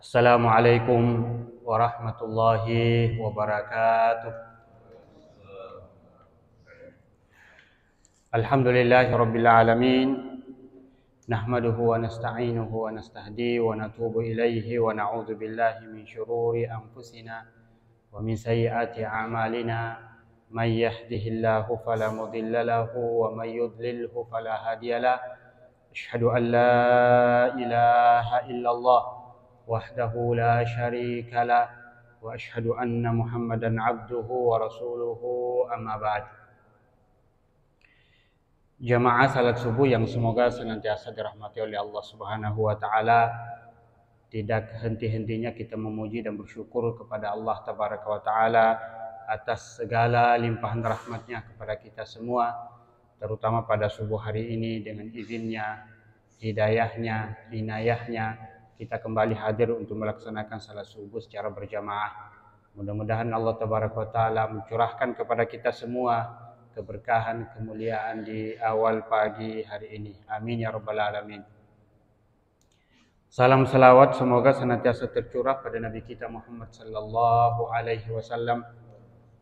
Assalamualaikum warahmatullahi wabarakatuh. Alhamdulillahi rabbil alamin. Nahmaduhu wa nasta'inuhu wa nastahdi wa natubu ilaihi wa na'udzu billahi min syururi anfusina wa min sayyiati a'malina. May yahdihillahu fala mudilla lahu wa may yudlilhu fala hadiyalah. Asyhadu an la ilaha illallah wahdahu la syarika lah wa asyhadu anna Muhammadan abduhu wa rasuluhu amma ba'd. Jamaah salat subuh yang semoga senantiasa dirahmati oleh Allah Subhanahu wa taala. Tidak henti-hentinya kita memuji dan bersyukur kepada Allah Tabaraka wa taala atas segala limpahan rahmatnya kepada kita semua, terutama pada subuh hari ini. Dengan izinnya, hidayahnya, inayahnya, kita kembali hadir untuk melaksanakan salat subuh secara berjamaah. Mudah-mudahan Allah Tabaraka wa taala mencurahkan kepada kita semua keberkahan, kemuliaan di awal pagi hari ini. Amin ya rabbal alamin. Salam salawat semoga senantiasa tercurah pada Nabi kita Muhammad sallallahu alaihi wasallam.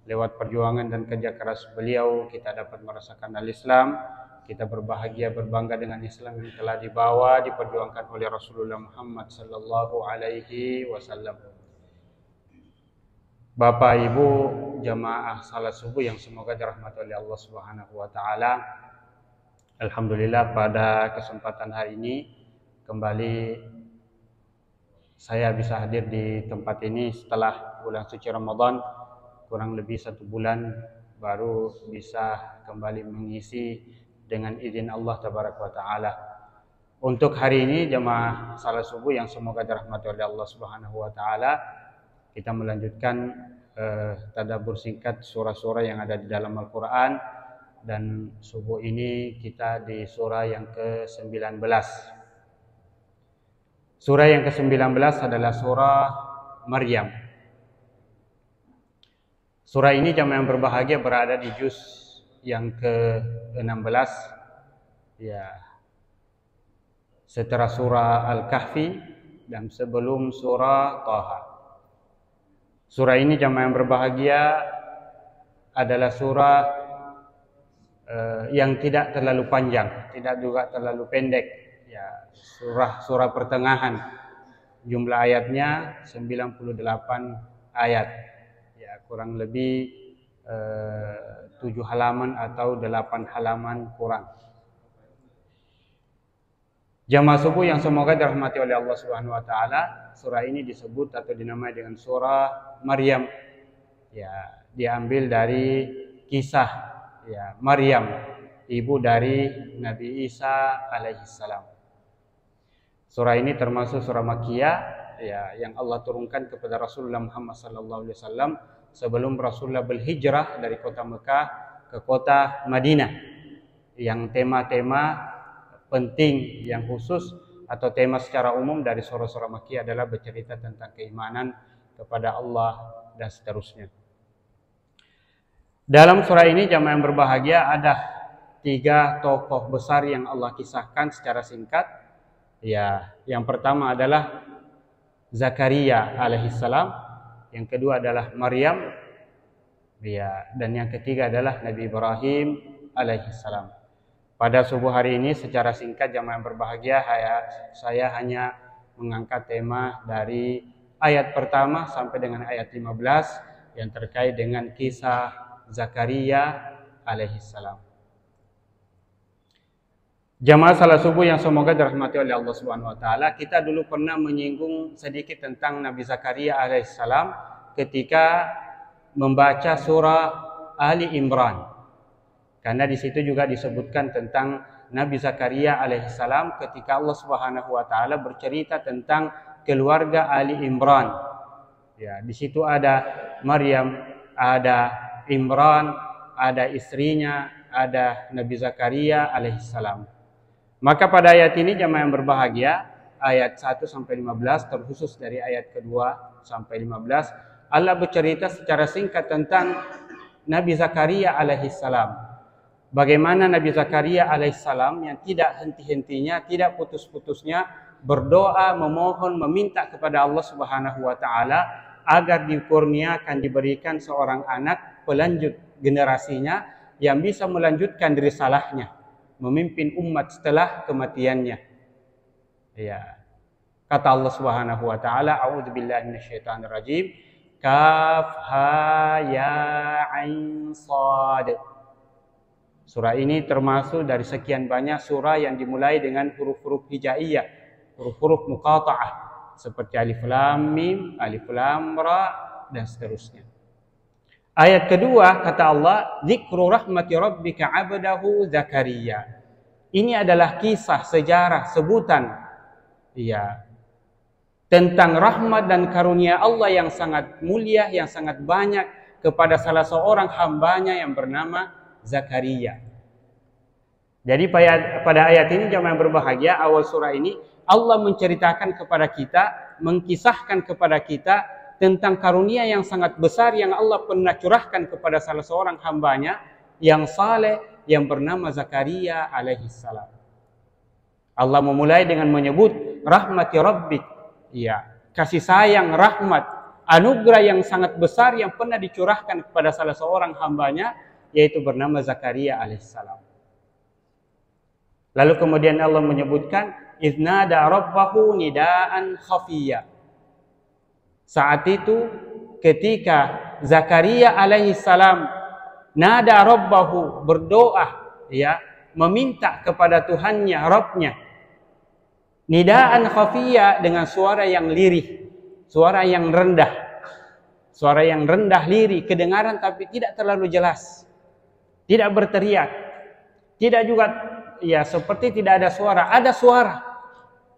Lewat perjuangan dan kerja keras beliau kita dapat merasakan al-Islam. Kita berbahagia, berbangga dengan Islam yang telah dibawa, diperjuangkan oleh Rasulullah Muhammad sallallahu alaihi wasallam. Bapak Ibu jamaah salat subuh yang semoga dirahmati oleh Allah Subhanahu wa taala. Alhamdulillah pada kesempatan hari ini kembali saya bisa hadir di tempat ini setelah bulan suci Ramadan. Kurang lebih 1 bulan baru bisa kembali mengisi dengan izin Allah Tabaraka wa taala. Untuk hari ini jamaah salat subuh yang semoga dirahmati oleh Allah Subhanahu wa taala, kita melanjutkan tadabbur singkat surah-surah yang ada di dalam Al-Qur'an, dan subuh ini kita di surah yang ke-19. Surah yang ke-19 adalah surah Maryam. Surah ini jamaah yang berbahagia berada di juz yang ke-16, ya, setelah surah Al-Kahfi dan sebelum surah Thaha. Surah ini jamaah yang berbahagia adalah surah yang tidak terlalu panjang, tidak juga terlalu pendek, ya, surah pertengahan. Jumlah ayatnya 98 ayat, ya, kurang lebih 7 halaman atau 8 halaman kurang. Jamaah subuh yang semoga dirahmati oleh Allah Subhanahu wa taala, surah ini disebut atau dinamai dengan surah Maryam. Ya, diambil dari kisah, ya, Maryam, ibu dari Nabi Isa alaihissalam. Surah ini termasuk surah Makkiyah, ya, yang Allah turunkan kepada Rasulullah Muhammad sallallahu alaihi wasallam sebelum Rasulullah berhijrah dari kota Mekah ke kota Madinah. Yang tema-tema penting yang khusus atau tema secara umum dari surah-surah Makkiyah adalah bercerita tentang keimanan kepada Allah dan seterusnya. Dalam surah ini jamaah yang berbahagia ada 3 tokoh besar yang Allah kisahkan secara singkat. Ya, yang pertama adalah Zakaria alaihissalam, yang kedua adalah Maryam, ya, dan yang ketiga adalah Nabi Ibrahim alaihissalam. Pada subuh hari ini secara singkat jamaah yang berbahagia saya hanya mengangkat tema dari ayat pertama sampai dengan ayat 15 yang terkait dengan kisah Zakaria alaihissalam. Jamaah salat subuh yang semoga dirahmati oleh Allah Subhanahu wa taala, kita dulu pernah menyinggung sedikit tentang Nabi Zakaria alaihissalam ketika membaca surah Ali Imran. Karena di situ juga disebutkan tentang Nabi Zakaria alaihissalam ketika Allah Subhanahu wa taala bercerita tentang keluarga Ali Imran. Ya, di situ ada Maryam, ada Imran, ada istrinya, ada Nabi Zakaria alaihissalam. Maka pada ayat ini jamaah yang berbahagia, ayat 1 sampai 15 terkhusus dari ayat kedua sampai 15, Allah bercerita secara singkat tentang Nabi Zakaria alaihissalam. Bagaimana Nabi Zakaria alaihissalam yang tidak henti-hentinya, tidak putus-putusnya berdoa, memohon, meminta kepada Allah Subhanahu wa taala agar dikurniakan, diberikan seorang anak pelanjut generasinya yang bisa melanjutkan risalahnya, memimpin umat setelah kematiannya. Ya. Kata Allah Subhanahu wa taala, a'udzubillahi minasyaitonir rajim. Kaf ha ya ain sad. Surah ini termasuk dari sekian banyak surah yang dimulai dengan huruf-huruf hijaiyah, huruf-huruf muqata'ah seperti alif lam mim, alif lam ra dan seterusnya. Ayat kedua kata Allah, dzikru rahmati rabbika 'abdahu Zakaria. Ini adalah kisah, sejarah, sebutan tentang rahmat dan karunia Allah yang sangat mulia, yang sangat banyak kepada salah seorang hambanya yang bernama Zakaria. Jadi pada ayat ini jemaah yang berbahagia, awal surah ini Allah menceritakan kepada kita, mengkisahkan kepada kita tentang karunia yang sangat besar yang Allah pernah curahkan kepada salah seorang hambanya yang saleh yang bernama Zakaria alaihi salam. Allah memulai dengan menyebut rahmati rabbik, kasih sayang, rahmat, anugerah yang sangat besar yang pernah dicurahkan kepada salah seorang hambanya, yaitu bernama Zakaria alaihissalam. Lalu kemudian Allah menyebutkan iznada rabbahu nidaan khafiyya. Saat itu ketika Zakaria alaihissalam nada rabbahu, berdoa, meminta kepada Tuhannya, Rabbnya, nidaan khafiyya, dengan suara yang lirih, suara yang rendah. Suara yang rendah, lirih, kedengaran tapi tidak terlalu jelas. Tidak berteriak. Tidak juga seperti tidak ada suara. Ada suara.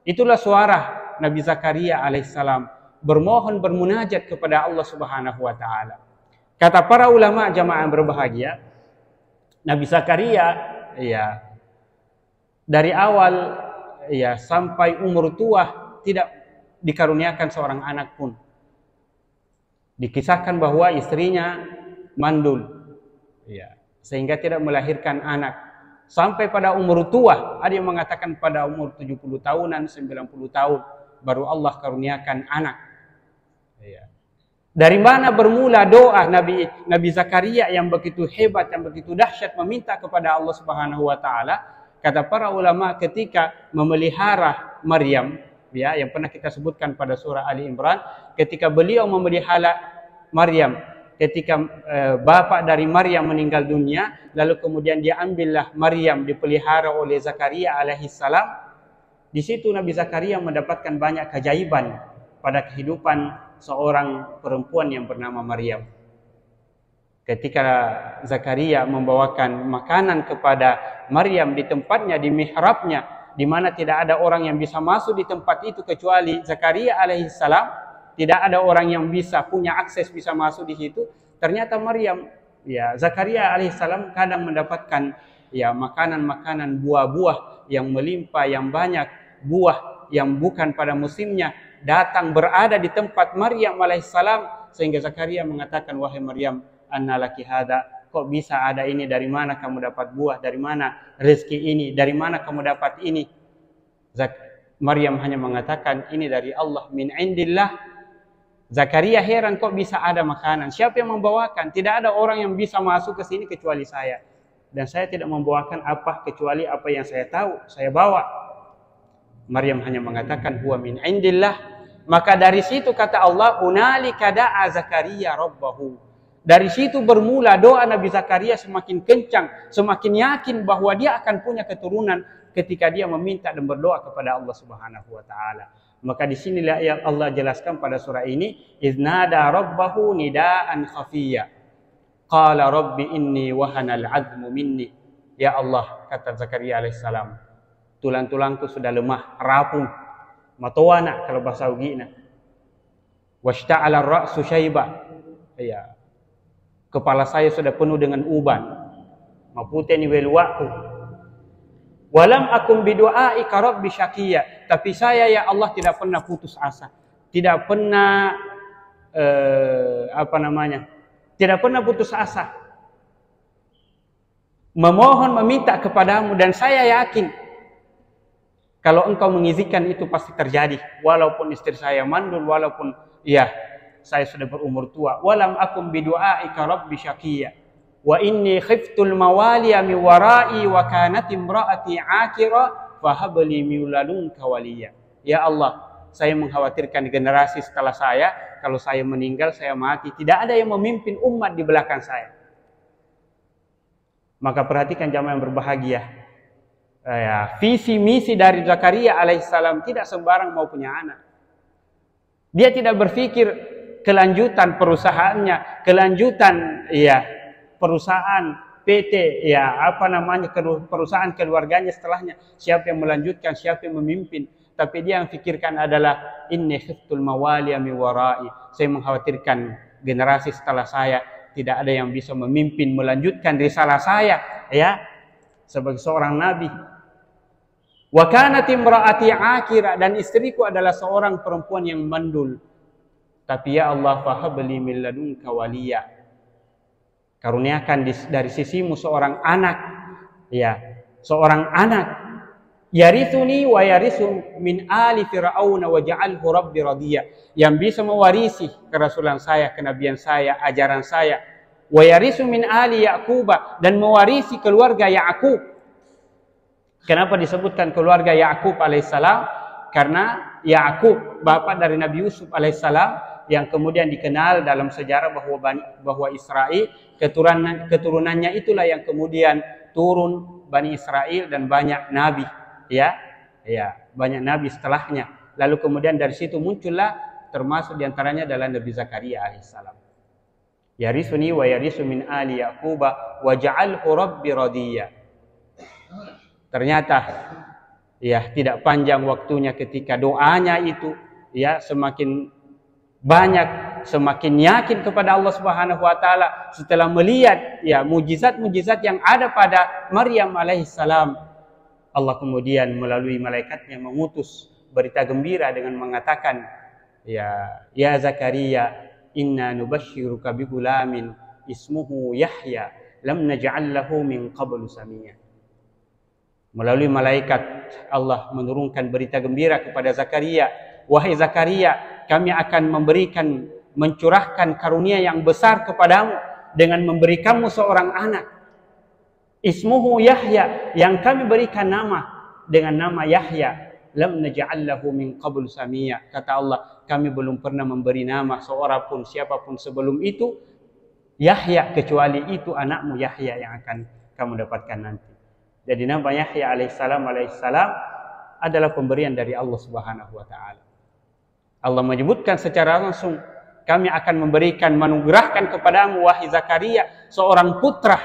Itulah suara Nabi Zakaria alaihissalam bermohon, bermunajat kepada Allah Subhanahu wa taala. Kata para ulama jamaah yang berbahagia, Nabi Zakaria dari awal sampai umur tua tidak dikaruniakan seorang anak pun. Dikisahkan bahwa istrinya mandul, sehingga tidak melahirkan anak. Sampai pada umur tua, ada yang mengatakan pada umur 70 tahunan, 90 tahun, baru Allah karuniakan anak. Dari mana bermula doa Nabi Zakaria yang begitu hebat, yang begitu dahsyat meminta kepada Allah Subhanahu wa taala? Kata para ulama, ketika memelihara Maryam, yang pernah kita sebutkan pada surah Ali Imran, ketika beliau memelihara Maryam, ketika bapak dari Maryam meninggal dunia, lalu kemudian diambillah Maryam, dipelihara oleh Zakaria alaihissalam. Di situ Nabi Zakaria mendapatkan banyak keajaiban pada kehidupan seorang perempuan yang bernama Maryam. Ketika Zakaria membawakan makanan kepada Maryam di tempatnya, di mihrabnya, di mana tidak ada orang yang bisa masuk di tempat itu kecuali Zakaria alaihissalam. Tidak ada orang yang bisa punya akses bisa masuk di situ. Ternyata Maryam, Zakaria alaihissalam kadang mendapatkan makanan-makanan, buah-buah yang melimpah, yang banyak, buah yang bukan pada musimnya datang berada di tempat Maryam alaihissalam, sehingga Zakaria mengatakan, wahai Maryam, anna laki hada, kok bisa ada ini, dari mana kamu dapat buah, dari mana rezeki ini, dari mana kamu dapat ini? Maryam hanya mengatakan, ini dari Allah, min indillah. Zakaria heran, kok bisa ada makanan, siapa yang membawakan? Tidak ada orang yang bisa masuk ke sini kecuali saya, dan saya tidak membawakan apa kecuali apa yang saya tahu, saya bawa. Maryam hanya mengatakan, huwa min indillah. Maka dari situ kata Allah, hunalika da'a Zakaria rabbahu. Dari situ bermula doa Nabi Zakaria semakin kencang, semakin yakin bahwa dia akan punya keturunan ketika dia meminta dan berdoa kepada Allah Subhanahu wa taala. Maka di sinilah yang Allah jelaskan pada surah ini, iznada rabbahu nidaan khafiyya. Qala rabbi inni wahanal 'azmu minni. Ya Allah, kata Zakaria alaihissalam, tulang-tulangku sudah lemah, rapuh, matowana kalau bahasa ugina. Washta'ala ar-ra'su syaiba. Kepala saya sudah penuh dengan uban. Maputeni welwaku. Walam akum bidu'aika rabbi syaqiyya. Tapi saya ya Allah tidak pernah putus asa. Tidak pernah tidak pernah putus asa. Memohon, meminta kepadamu, dan saya yakin Kalau engkau mengizinkan itu pasti terjadi. Walaupun istri saya mandul, walaupun saya sudah berumur tua. Walam akum bidu'aika rabbi syaqiya. Wa inni khiftul mawaliya mi wara'i wa kanat imra'ati 'akira fahabli min ladunka waliya. Ya Allah, saya mengkhawatirkan generasi setelah saya, kalau saya meninggal, saya mati, tidak ada yang memimpin umat di belakang saya. Maka perhatikan jamaah yang berbahagia. Visi misi dari Zakaria alaihissalam tidak sembarang mau punya anak. Dia tidak berpikir kelanjutan perusahaannya, kelanjutan perusahaan PT, perusahaan keluarganya setelahnya, siapa yang melanjutkan, siapa yang memimpin. Tapi dia yang pikirkan adalah inni khiftul mawaliya mi wara'i. Saya mengkhawatirkan generasi setelah saya tidak ada yang bisa memimpin, melanjutkan risalah saya sebagai seorang nabi. Wa kanat imra'ati 'akira, dan istriku adalah seorang perempuan yang mandul. Tapi ya Allah, fahabli min ladunka waliya. Karuniakan dari sisimu seorang anak, seorang anak. Yarithuni wa yarithu min ali fir'auna waj'alhu rabbi radiya, yang bisa mewarisi kerasulan saya, kenabian saya, ajaran saya. Wa yarithu min ali Yaquba, dan mewarisi keluarga Yaqub. Kenapa disebutkan keluarga Yaqub alaihissalam? Karena Yaqub bapak dari Nabi Yusuf alaihissalam, yang kemudian dikenal dalam sejarah bahwa Israel keturunannya itulah yang kemudian turun Bani Israel dan banyak nabi, banyak nabi setelahnya. Lalu kemudian dari situ muncullah, termasuk diantaranya adalah Nabi Zakaria alaihissalam. Yarithuni wa yarithu min ali Yaquba waj'alhu rabbi radiya. Ternyata tidak panjang waktunya ketika doanya itu semakin banyak, semakin yakin kepada Allah Subhanahu wa taala setelah melihat mujizat-mujizat yang ada pada Maryam alaihissalam. Allah kemudian melalui malaikatnya mengutus berita gembira dengan mengatakan, ya Zakaria, inna nubashshiruka bi gulamin ismuhu Yahya lam naj'al lahu min qablu samiyya. Melalui malaikat Allah menurunkan berita gembira kepada Zakaria. Wahai Zakaria, kami akan mencurahkan karunia yang besar kepadamu dengan memberikanmu seorang anak. Ismuhu Yahya, yang kami berikan nama dengan nama Yahya. Lam naj'al lahu min qablu samiyya. Kata Allah, kami belum pernah memberi nama seorang pun, siapapun sebelum itu Yahya, kecuali itu anakmu Yahya yang akan kamu dapatkan nanti. Jadi nama Yahya alaihissalam adalah pemberian dari Allah Subhanahu wa taala. Allah menyebutkan secara langsung, kami akan menugerahkan kepadamu wahai Zakaria seorang putra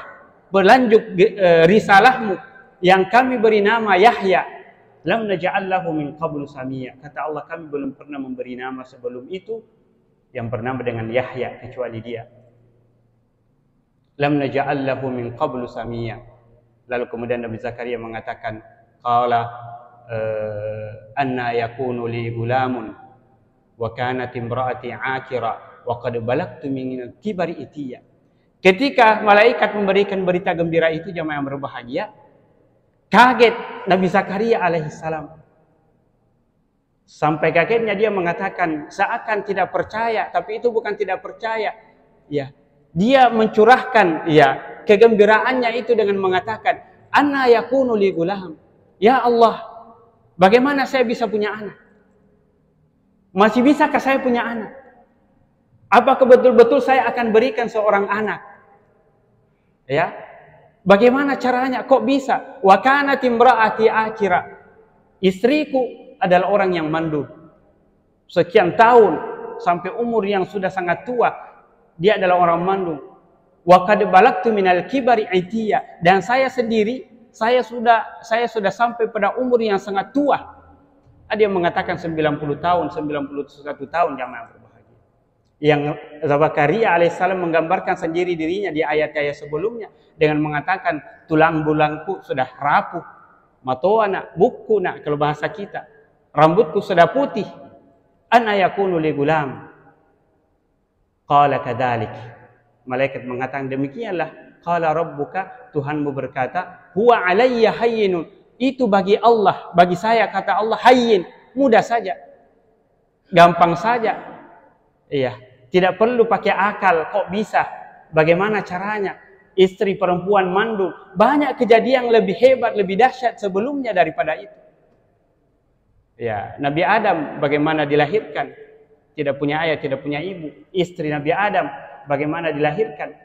berlanjut risalahmu yang kami beri nama Yahya. Lam naj'al lahu min qablu samiyya. Kata Allah, kami belum pernah memberi nama sebelum itu yang bernama dengan Yahya kecuali dia. Lam naj'al lahu min qablu samiyya. Lalu kemudian Nabi Zakaria mengatakan, qala anna yakunu li gulamun wa kanat imraati 'akira wa qad balagtu min al-kibari itiya. Ketika malaikat memberikan berita gembira itu, jamaah yang berbahagia, kaget Nabi Zakaria alaihissalam. Sampai kagetnya dia mengatakan seakan tidak percaya, tapi itu bukan tidak percaya. Dia mencurahkan kegembiraannya itu dengan mengatakan, anna yakunu li gulam. Ya Allah, bagaimana saya bisa punya anak? Masih bisakah saya punya anak? Apakah betul-betul saya akan berikan seorang anak? Bagaimana caranya? Kok bisa? Wa kanat imraati 'akira. Istriku adalah orang yang mandul. Sekian tahun sampai umur yang sudah sangat tua, dia adalah orang mandul. Wa qad balagtu minal kibari itiya, dan saya sendiri saya sudah sampai pada umur yang sangat tua. Ada yang mengatakan 90 tahun, 91 tahun, jamaah berbahagia. Yang Zakaria alaihissalam menggambarkan sendiri dirinya di ayat-ayat sebelumnya dengan mengatakan tulang-bulangku sudah rapuh, matoana, bukuna kalau bahasa kita, rambutku sudah putih. Anna yakunu li gulam. Qala kadzalik. Malaikat mengatakan demikianlah. Qala rabbuka, Tuhanmu berkata, huwa alayya hayyinun. Itu bagi Allah, bagi saya kata Allah hayyin, mudah saja. Gampang saja. Iya, tidak perlu pakai akal, kok bisa? Bagaimana caranya? Istri perempuan mandul. Banyak kejadian lebih hebat, lebih dahsyat sebelumnya daripada itu. Ya, Nabi Adam bagaimana dilahirkan? Tidak punya ayah, tidak punya ibu. Istri Nabi Adam bagaimana dilahirkan?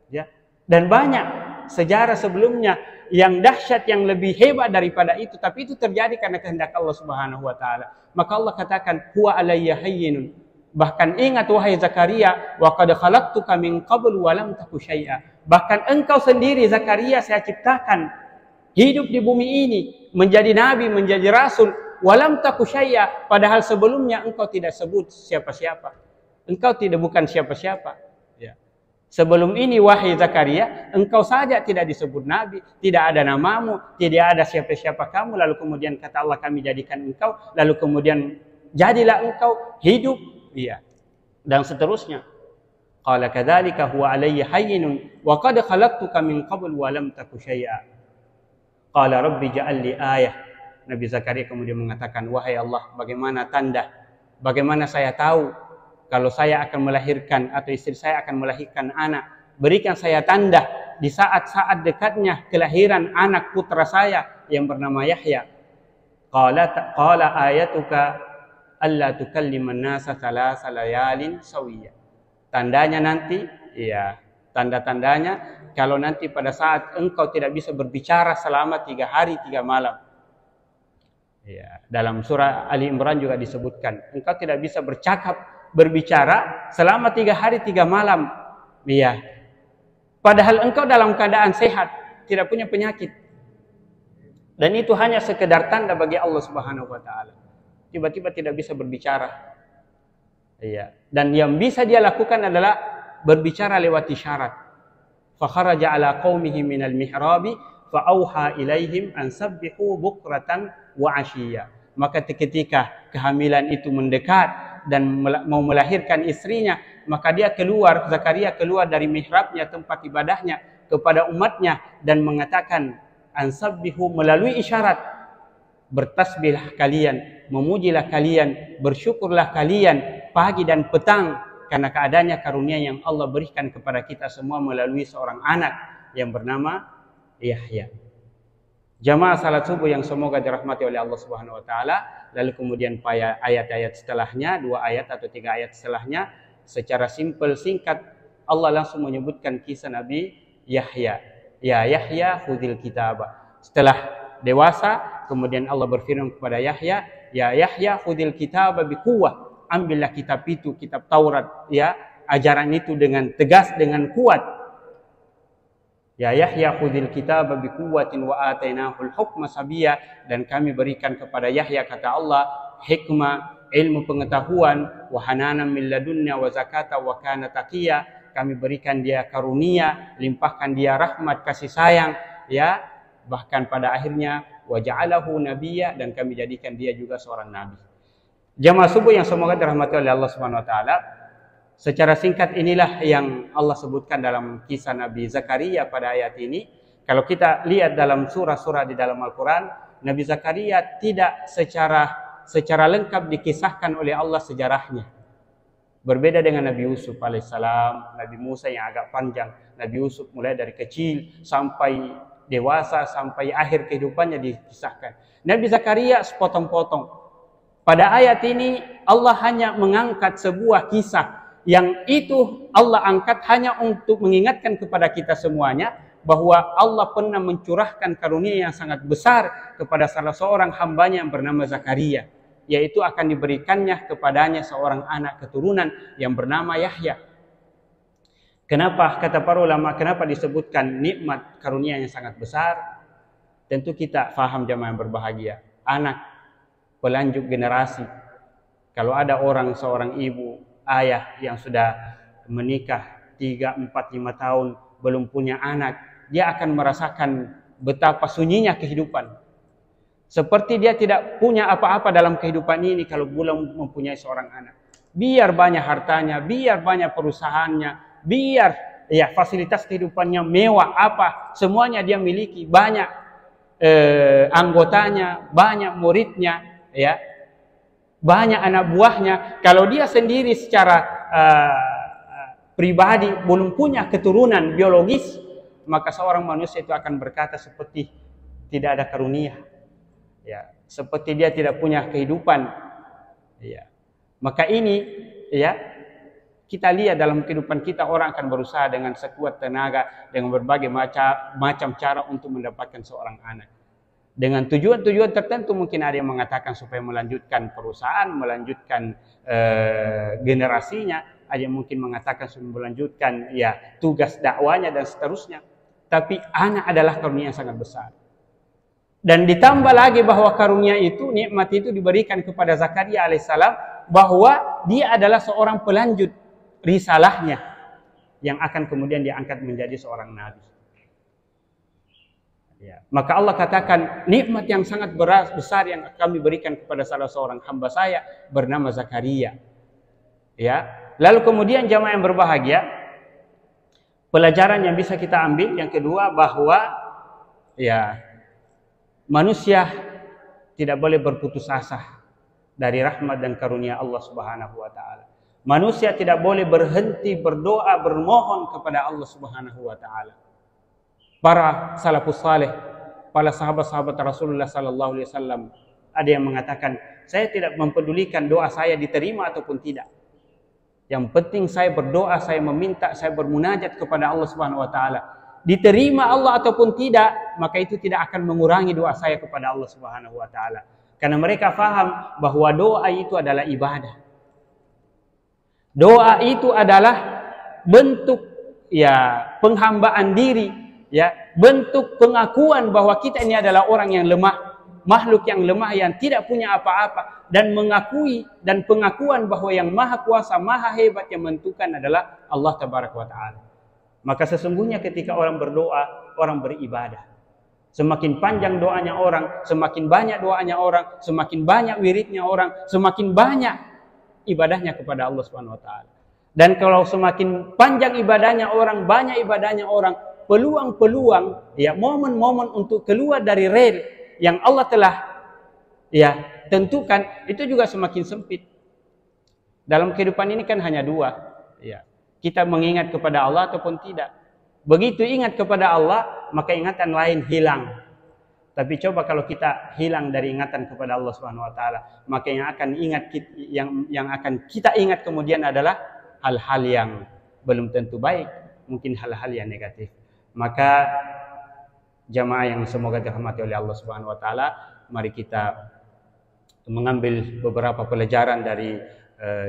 Ya. Dan banyak sejarah sebelumnya yang dahsyat, yang lebih hebat daripada itu, tapi itu terjadi karena kehendak Allah Subhanahu wa taala. Maka Allah katakan, "Huwa alayya hayyinun." Bahkan ingat wahai Zakaria, wa qad khalaqtuka min qabl wa lam taku syai'a. Bahkan engkau sendiri Zakaria saya ciptakan hidup di bumi ini, menjadi nabi, menjadi rasul, wa lam taku syai'a, padahal sebelumnya engkau tidak sebut siapa-siapa. Engkau bukan siapa-siapa. Ya. Sebelum ini wahai Zakaria, engkau saja tidak disebut nabi, tidak ada namamu, tidak ada siapa-siapa kamu, lalu kemudian kata Allah kami jadikan engkau, lalu kemudian jadilah engkau hidup. Iya. Dan seterusnya. Qala kadzalika huwa alayya hayyinun wa qad khalaqtuka min qabl wa lam taku syai'a. Qala rabbi ja'al li ayah. Nabi Zakaria kemudian mengatakan, wahai Allah, bagaimana tanda? Bagaimana saya tahu kalau saya akan melahirkan atau istri saya akan melahirkan anak? Berikan saya tanda di saat-saat dekatnya kelahiran anak putra saya yang bernama Yahya. Qala ayatuka alla tukalliman nasa thalatha layalin sawiyya. Tandanya nanti, ya, tanda-tandanya kalau nanti pada saat engkau tidak bisa berbicara selama 3 hari 3 malam. Ya, dalam surah Ali Imran juga disebutkan, engkau tidak bisa berbicara selama 3 hari 3 malam. Ya. Padahal engkau dalam keadaan sehat, tidak punya penyakit. Dan itu hanya sekedar tanda bagi Allah Subhanahu wa taala. Tiba-tiba tidak bisa berbicara. Iya. Dan yang bisa dia lakukan adalah berbicara lewat isyarat. Fa kharaja ala qaumihi minal mihrabi fa auha ilaihim an sabbihu bukratan wa ashiya. Maka ketika kehamilan itu mendekat dan mau melahirkan istrinya, maka dia keluar, Zakaria keluar dari mihrabnya, tempat ibadahnya, kepada umatnya dan mengatakan an sabbihu, melalui isyarat, bertasbihlah kalian, memujilah kalian, bersyukurlah kalian pagi dan petang karena keadaannya karunia yang Allah berikan kepada kita semua melalui seorang anak yang bernama Yahya. Jamaah salat subuh yang semoga dirahmati oleh Allah Subhanahu wa taala, lalu kemudian pada ayat-ayat setelahnya, 2 ayat atau 3 ayat setelahnya, secara simpel singkat Allah langsung menyebutkan kisah Nabi Yahya. Ya Yahya khudhil kitaba. Setelah dewasa, kemudian Allah berfirman kepada Yahya, ya Yahya khudhil kitaba biquwwah. Ambillah kitab itu, kitab Taurat, ya, ajaran itu dengan tegas, dengan kuat. Ya Yahya khudhil kitaba biquwwatin wa atainahul hukma sabiyya, dan kami berikan kepada Yahya kata Allah hikmah, ilmu pengetahuan, wa hananan min ladunna wa zakata wa kana taqiyya. Kami berikan dia karunia, limpahkan dia rahmat, kasih sayang, ya. Bahkan pada akhirnya wa ja'alahu nabiyya, dan kami jadikan dia juga seorang nabi. Jamaah subuh yang semoga dirahmati oleh Allah Subhanahu wa taala, secara singkat inilah yang Allah sebutkan dalam kisah Nabi Zakaria pada ayat ini. Kalau kita lihat dalam surah-surah di dalam Al-Qur'an, Nabi Zakaria tidak secara lengkap dikisahkan oleh Allah sejarahnya. Berbeda dengan Nabi Yusuf alaihissalam, Nabi Musa yang agak panjang. Nabi Yusuf mulai dari kecil sampai dewasa, sampai akhir kehidupannya dikisahkan. Nabi Zakaria sepotong-potong. Pada ayat ini Allah hanya mengangkat sebuah kisah yang itu Allah angkat hanya untuk mengingatkan kepada kita semuanya bahwa Allah pernah mencurahkan karunia yang sangat besar kepada salah seorang hambanya yang bernama Zakaria, yaitu akan diberikannya kepadanya seorang anak keturunan yang bernama Yahya. Kenapa kata para ulama, kenapa disebutkan nikmat karunia yang sangat besar? Tentu kita faham jamaah yang berbahagia, anak pelanjut generasi. Kalau ada seorang ibu, ayah yang sudah menikah 3, 4, 5 tahun belum punya anak, dia akan merasakan betapa sunyinya kehidupan. Seperti dia tidak punya apa-apa dalam kehidupan ini kalau belum mempunyai seorang anak. Biar banyak hartanya, biar banyak perusahaannya, biar ya fasilitas kehidupannya mewah, apa semuanya dia miliki banyak. anggotanya, banyak muridnya, ya, banyak anak buahnya. Kalau dia sendiri secara pribadi belum punya keturunan biologis, maka seorang manusia itu akan berkata seperti tidak ada karunia, ya, seperti dia tidak punya kehidupan, ya. Maka ini, ya, kita lihat dalam kehidupan kita, orang akan berusaha dengan sekuat tenaga dengan berbagai macam cara untuk mendapatkan seorang anak. Dengan tujuan-tujuan tertentu, mungkin ada yang mengatakan supaya melanjutkan perusahaan, melanjutkan generasinya, ada yang mungkin mengatakan supaya melanjutkan, ya, tugas dakwanya dan seterusnya. Tapi anak adalah karunia yang sangat besar. Dan ditambah lagi bahwa karunia itu, nikmat itu diberikan kepada Zakaria alaihissalam, bahwa dia adalah seorang pelanjut risalahnya yang akan kemudian diangkat menjadi seorang nabi. Ya. Maka Allah katakan, nikmat yang sangat besar yang kami berikan kepada salah seorang hamba saya bernama Zakaria. Ya. Lalu kemudian jamaah yang berbahagia, pelajaran yang bisa kita ambil yang kedua, bahwa, ya, manusia tidak boleh berputus asa dari rahmat dan karunia Allah Subhanahu wa taala. Manusia tidak boleh berhenti berdoa, bermohon kepada Allah Subhanahu wa taala. Para salafus saleh, para sahabat-sahabat Rasulullah sallallahu alaihi wasallam, ada yang mengatakan, saya tidak mempedulikan doa saya diterima ataupun tidak. Yang penting saya berdoa, saya meminta, saya bermunajat kepada Allah Subhanahu wa taala. Diterima Allah ataupun tidak, maka itu tidak akan mengurangi doa saya kepada Allah Subhanahu wa taala. Karena mereka faham bahwa doa itu adalah ibadah. Doa itu adalah bentuk, ya, penghambaan diri, ya, bentuk pengakuan bahwa kita ini adalah orang yang lemah, makhluk yang lemah yang tidak punya apa-apa, dan mengakui dan pengakuan bahwa yang maha kuasa, maha hebat yang menentukan adalah Allah Tabaraka wa taala. Maka sesungguhnya ketika orang berdoa, orang beribadah. Semakin panjang doanya orang, semakin banyak doanya orang, semakin banyak wiridnya orang, semakin banyak ibadahnya kepada Allah Subhanahu wa taala. Dan kalau semakin panjang ibadahnya orang, banyak ibadahnya orang, peluang-peluang, ya, momen-momen untuk keluar dari rel yang Allah telah, ya, tentukan, itu juga semakin sempit. Dalam kehidupan ini kan hanya dua, ya. Kita mengingat kepada Allah ataupun tidak. Begitu ingat kepada Allah, maka ingatan lain hilang. Tapi coba kalau kita hilang dari ingatan kepada Allah Subhanahu wa taala, maka yang akan kita ingat kemudian adalah hal-hal yang belum tentu baik, mungkin hal-hal yang negatif. Maka jamaah yang semoga dirahmati oleh Allah Subhanahu wa taala, mari kita mengambil beberapa pelajaran dari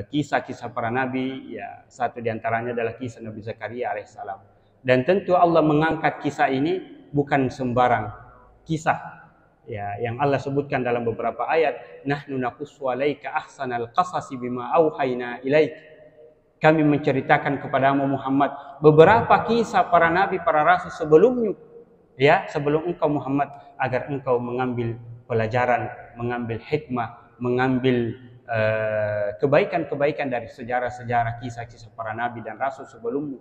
kisah-kisah para nabi, ya. Satu di antaranya adalah kisah Nabi Zakaria alaihissalam. Dan tentu Allah mengangkat kisah ini bukan sembarang kisah, ya, yang Allah sebutkan dalam beberapa ayat, nahnu naqussu 'alaika ahsanal qasasi bima auhayna ilaik. Kami menceritakan kepadamu Muhammad beberapa kisah para nabi, para rasul sebelumnya, ya, sebelum engkau Muhammad, agar engkau mengambil pelajaran, mengambil hikmah, mengambil kebaikan-kebaikan dari sejarah-sejarah, kisah-kisah para nabi dan rasul sebelumnya.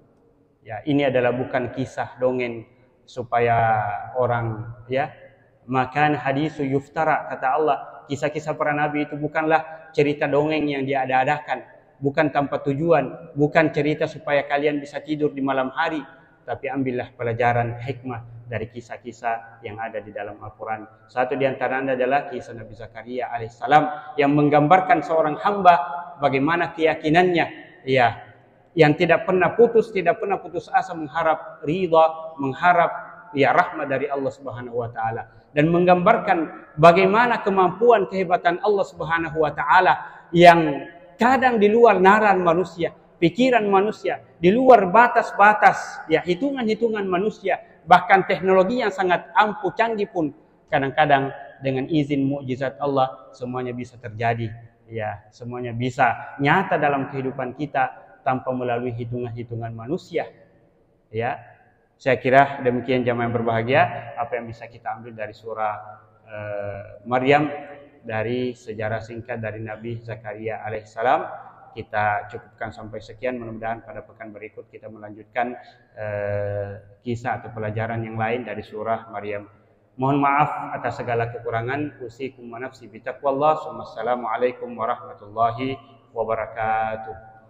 Ya, ini adalah bukan kisah dongeng supaya orang, ya, makan hadisu yuftara, kata Allah. Kisah-kisah para nabi itu bukanlah cerita dongeng yang diada-adakan, bukan tanpa tujuan, bukan cerita supaya kalian bisa tidur di malam hari, tapi ambillah pelajaran hikmah dari kisah-kisah yang ada di dalam Al-Quran. Satu di antaranya adalah kisah Nabi Zakaria alaihissalam yang menggambarkan seorang hamba bagaimana keyakinannya, ya, yang tidak pernah putus asa mengharap ridha, mengharap, ya, rahmat dari Allah Subhanahu wa taala, dan menggambarkan bagaimana kemampuan kehebatan Allah Subhanahu wa taala yang kadang di luar nalar manusia, pikiran manusia, di luar batas-batas, ya, hitungan-hitungan manusia, bahkan teknologi yang sangat ampuh canggih pun kadang-kadang dengan izin mukjizat Allah semuanya bisa terjadi, ya, semuanya bisa nyata dalam kehidupan kita tanpa melalui hitungan-hitungan manusia, ya. Saya kira demikian jamaah yang berbahagia apa yang bisa kita ambil dari surah Maryam, dari sejarah singkat dari Nabi Zakaria alaihissalam. Kita cukupkan sampai sekian, mudah-mudahan pada pekan berikut kita melanjutkan kisah atau pelajaran yang lain dari surah Maryam. Mohon maaf atas segala kekurangan. Usikum wa nafsi bitaqwallah. Wassalamualaikum warahmatullahi wabarakatuh.